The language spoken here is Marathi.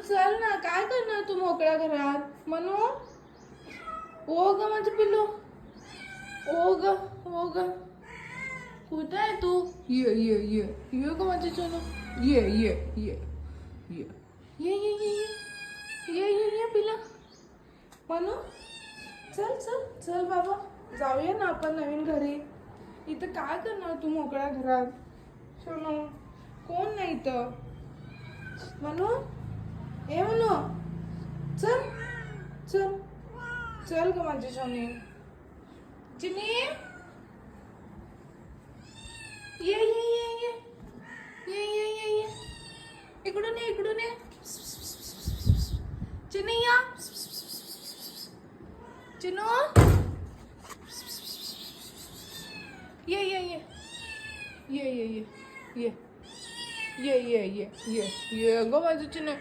चल ना, काय करणार तू मोकळ्या घरात? मनू ओ ग माझं पिल्लू, ओ ग, ओ ग, कुठं आहे तू? ये ये ये ये ग माझे चलो, ये ये ये ये ये ये ये ये ये ये पिल्ला. मनू चल चल चल बाबा, जाऊया ना आपण नवीन घरी. इथं काय करणार तू मोकळ्या घरात? सोनू कोण नाही इथं. मनू ए मनू चल चल चल ग माझी सोनी. चिनी ये ये ये ये ये ये ये ये इकडून ये इकडून ये. चिनी या चिनू ये ये ये ये ये ये ये ये ये ये ये ये गो माझं चिनू.